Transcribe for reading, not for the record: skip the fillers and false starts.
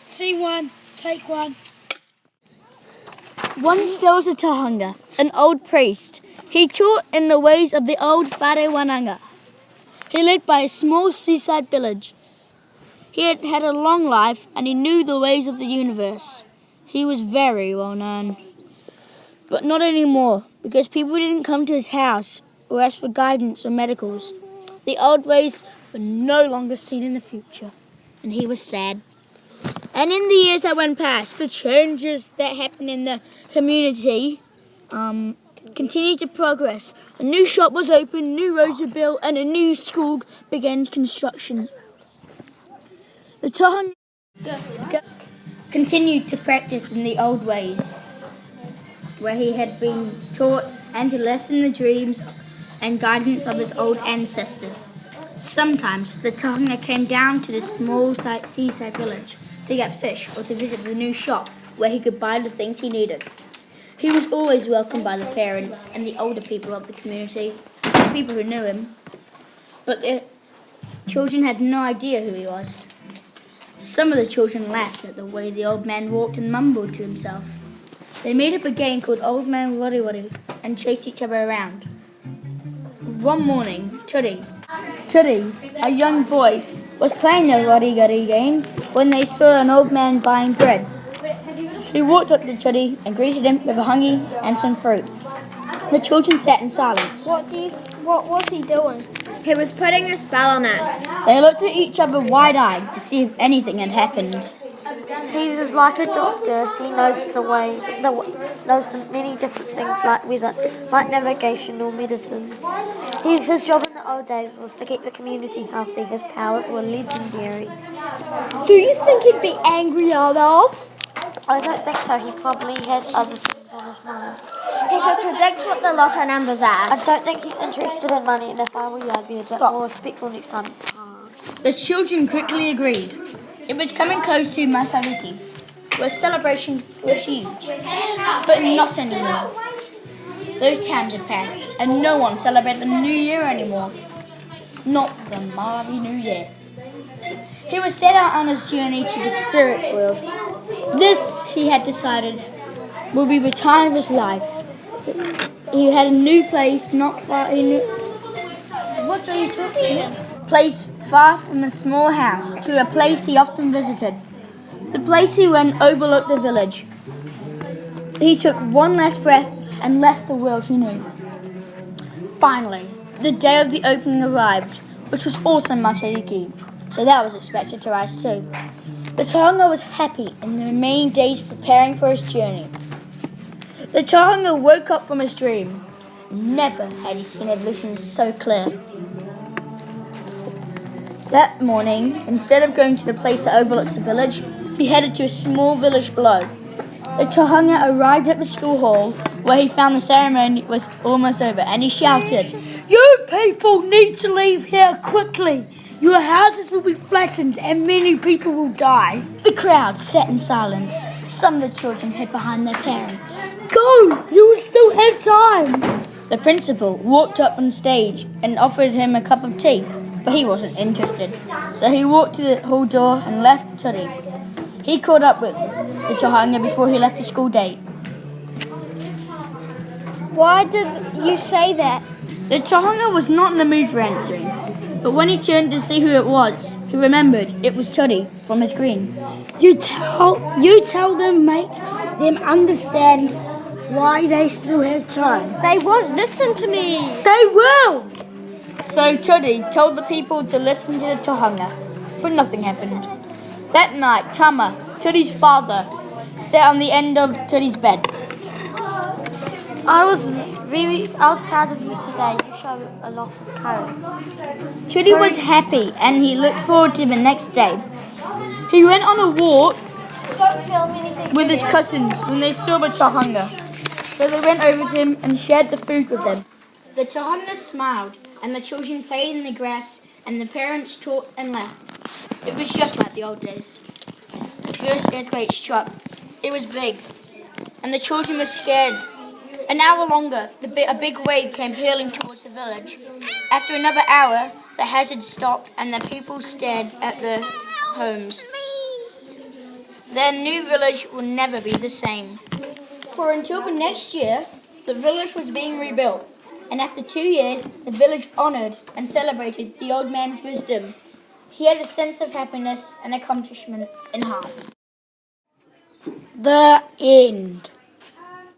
Scene one, take one. Once there was a Tohunga, an old priest. He taught in the ways of the old Whare Wananga. He lived by a small seaside village. He had had a long life and he knew the ways of the universe. He was very well known. But not anymore, because people didn't come to his house or ask for guidance or medicals. The old ways were no longer seen in the future, and he was sad. And in the years that went past, the changes that happened in the community continued to progress. A new shop was opened, new roads were built, and a new school began construction. The Tohunga continued to practice in the old ways, where he had been taught and to lessen the dreams and guidance of his old ancestors. Sometimes the Tohunga came down to the small seaside village to get fish or to visit the new shop where he could buy the things he needed. He was always welcomed by the parents and the older people of the community, the people who knew him, but the children had no idea who he was. Some of the children laughed at the way the old man walked and mumbled to himself. They made up a game called Old Man Wari Wari and chased each other around. One morning, Tuddy, a young boy, was playing the Wari Wari game when they saw an old man buying bread. He walked up to Tuddy and greeted him with a hungy and some fruit. The children sat in silence. What was he doing? He was putting a spell on us. They looked at each other wide-eyed to see if anything had happened. He's just like a doctor. He knows knows the many different things like weather, like navigation or medicine. His job in the old days was to keep the community healthy. His powers were legendary. Do you think he'd be angry at us? I don't think so. He probably had other things on his mind. He could predict what the lotto numbers are. I don't think he's interested in money, and if I were you, I'd be a bit more respectful next time. The children quickly agreed. It was coming close to Masariki, where celebrations were huge, but not anymore. Those times had passed, and no one celebrated the New Year anymore. Not the Māori New Year. He was set out on his journey to the spirit world. This, he had decided, would be the time of his life. He had a new place not far. What are you talking about? Place far from a small house to a place he often visited. The place he went overlooked the village. He took one last breath and left the world he knew. Finally, the day of the opening arrived, which was also Matariki, so that was expected to rise too. The Tohunga was happy in the remaining days preparing for his journey. The Tohunga woke up from his dream. Never had he seen a vision so clear. That morning, instead of going to the place that overlooks the village, he headed to a small village below. The Tohunga arrived at the school hall, where he found the ceremony was almost over, and he shouted, You people need to leave here quickly. Your houses will be flattened and many people will die. The crowd sat in silence. Some of the children hid behind their parents. Go! You will still have time. The principal walked up on stage and offered him a cup of tea, but he wasn't interested. So he walked to the hall door and left Tuddy. He caught up with the Tohunga before he left the school date. Why did you say that? The Tohunga was not in the mood for answering, but when he turned to see who it was, he remembered it was Tuddy from his green. You tell them, make them understand why they still have time. They won't listen to me. They will. So Tuddy told the people to listen to the Tohunga, but nothing happened. That night, Tama, Tuddy's father, sat on the end of Tuddy's bed. I was proud of you today. You showed a lot of courage. Tuddy was happy and he looked forward to the next day. He went on a walk with his cousins when they saw the Tohunga. So they went over to him and shared the food with him. The Tohunga smiled and the children played in the grass and the parents talked and laughed. It was just like the old days. The first earthquake struck. It was big and the children were scared. An hour longer, a big wave came hurling towards the village. After another hour, the hazard stopped and the people stared at their homes. Their new village will never be the same. For until the next year, the village was being rebuilt, and after 2 years, the village honored and celebrated the old man's wisdom. He had a sense of happiness and accomplishment in heart. The end.